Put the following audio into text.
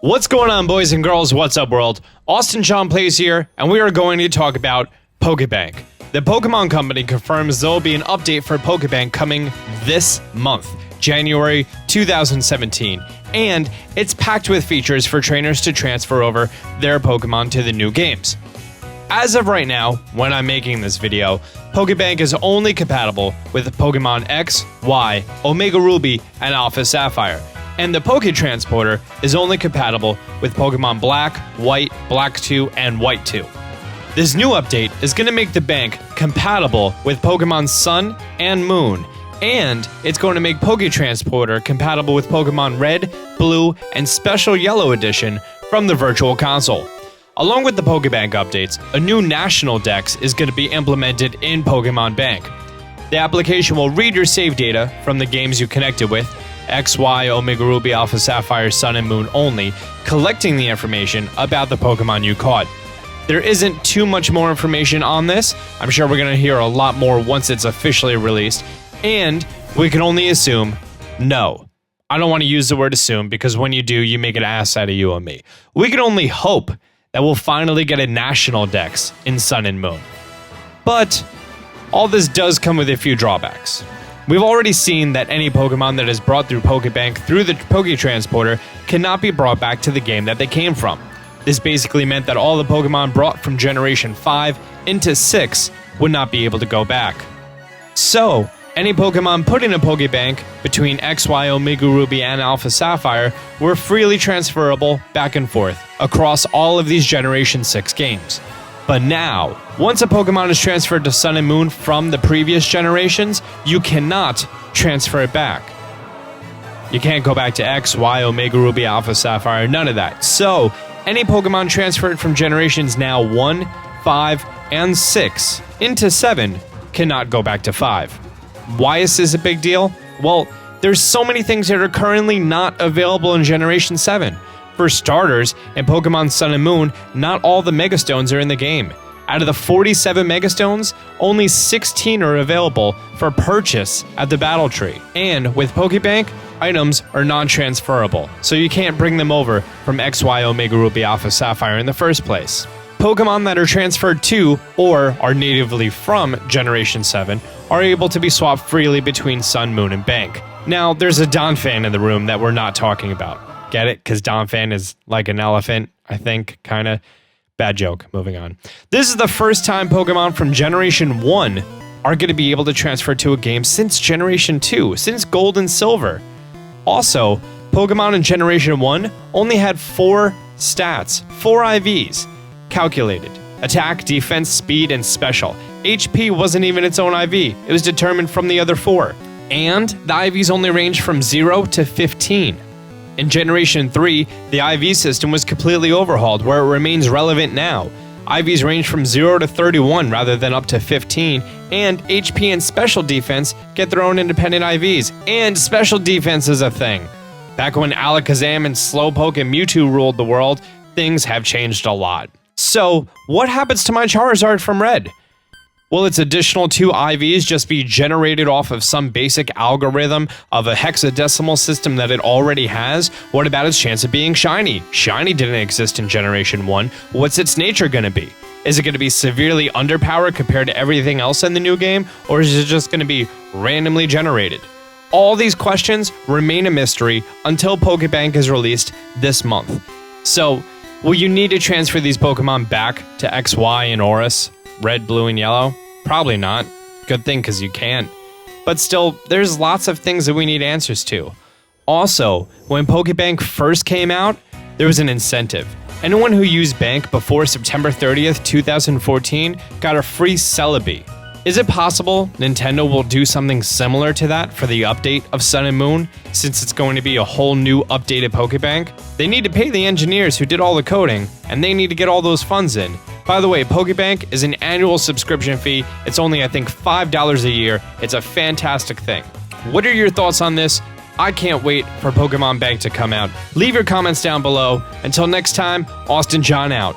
What's going on, boys and girls? What's up, world? Austin John Plays here, and we are going to talk about Pokébank. The Pokemon Company confirms there will be an update for Pokébank coming this month, January 2017, and it's packed with features for trainers to transfer over their Pokemon to the new games. As of right now, when I'm making this video, Pokébank is only compatible with Pokemon X, Y, Omega Ruby, and Alpha Sapphire, and the Poké Transporter is only compatible with Pokemon Black, White, Black 2, and White 2. This new update is going to make the bank compatible with Pokemon Sun and Moon, and it's going to make Poké Transporter compatible with Pokemon Red, Blue, and Special Yellow Edition from the Virtual Console. Along with the Pokébank updates, a new national dex is going to be implemented in Pokemon Bank. The application will read your save data from the games you connected with, X, Y, Omega Ruby, Alpha Sapphire, Sun, and Moon only, collecting the information about the Pokemon you caught. There isn't too much more information on this. I'm sure we're going to hear a lot more once it's officially released, and we can only assume no. I don't want to use the word assume because when you do, you make an ass out of you and me. We can only hope that we'll finally get a national dex in Sun and Moon. But all this does come with a few drawbacks. We've already seen that any Pokemon that is brought through Pokébank through the Poké Transporter cannot be brought back to the game that they came from. This basically meant that all the Pokemon brought from Generation 5 into 6 would not be able to go back. So, any Pokemon put in a Pokébank between X, Y, Omega Ruby, and Alpha Sapphire were freely transferable back and forth across all of these Generation 6 games. But now, once a Pokemon is transferred to Sun and Moon from the previous generations, you cannot transfer it back. You can't go back to X, Y, Omega Ruby, Alpha Sapphire, none of that. So, any Pokemon transferred from generations now 1, 5, and 6 into 7 cannot go back to 5. Why is this a big deal? Well, there's so many things that are currently not available in Generation 7. For starters, in Pokemon Sun and Moon, not all the Mega Stones are in the game. Out of the 47 Mega Stones, only 16 are available for purchase at the Battle Tree. And with Pokébank, items are non-transferable, so you can't bring them over from X, Y, Omega Ruby, Alpha Sapphire in the first place. Pokemon that are transferred to, or are natively from, Generation 7 are able to be swapped freely between Sun, Moon, and Bank. Now, there's a Don fan in the room that we're not talking about. Get it? Because Don fan is like an elephant, I think, kind of. Bad joke. Moving on. This is the first time Pokemon from Generation 1 are going to be able to transfer to a game since Generation 2, since Gold and Silver. Also, Pokemon in Generation 1 only had 4 stats, 4 IVs, calculated. Attack, defense, speed, and special. HP wasn't even its own IV. It was determined from the other 4. And the IVs only range from 0 to 15. In Generation 3, the IV system was completely overhauled, where it remains relevant now. IVs range from 0 to 31 rather than up to 15, and HP and Special Defense get their own independent IVs, and Special Defense is a thing. Back when Alakazam and Slowpoke and Mewtwo ruled the world, things have changed a lot. So, what happens to my Charizard from Red? Will its additional 2 IVs just be generated off of some basic algorithm of a hexadecimal system that it already has? What about its chance of being shiny? Shiny didn't exist in Generation 1. What's its nature going to be? Is it going to be severely underpowered compared to everything else in the new game? Or is it just going to be randomly generated? All these questions remain a mystery until Pokébank is released this month. So, will you need to transfer these Pokemon back to X, Y, and Oris? Red, blue, and yellow? Probably not. Good thing, because you can't. But still, there's lots of things that we need answers to. Also, when Pokébank first came out, there was an incentive. Anyone who used Bank before September 30th, 2014 got a free Celebi. Is it possible Nintendo will do something similar to that for the update of Sun and Moon, since it's going to be a whole new updated Pokébank? They need to pay the engineers who did all the coding, and they need to get all those funds in. By the way, Pokébank is an annual subscription fee. It's only, I think, $5 a year. It's a fantastic thing. What are your thoughts on this? I can't wait for Pokemon Bank to come out. Leave your comments down below. Until next time, Austin John out.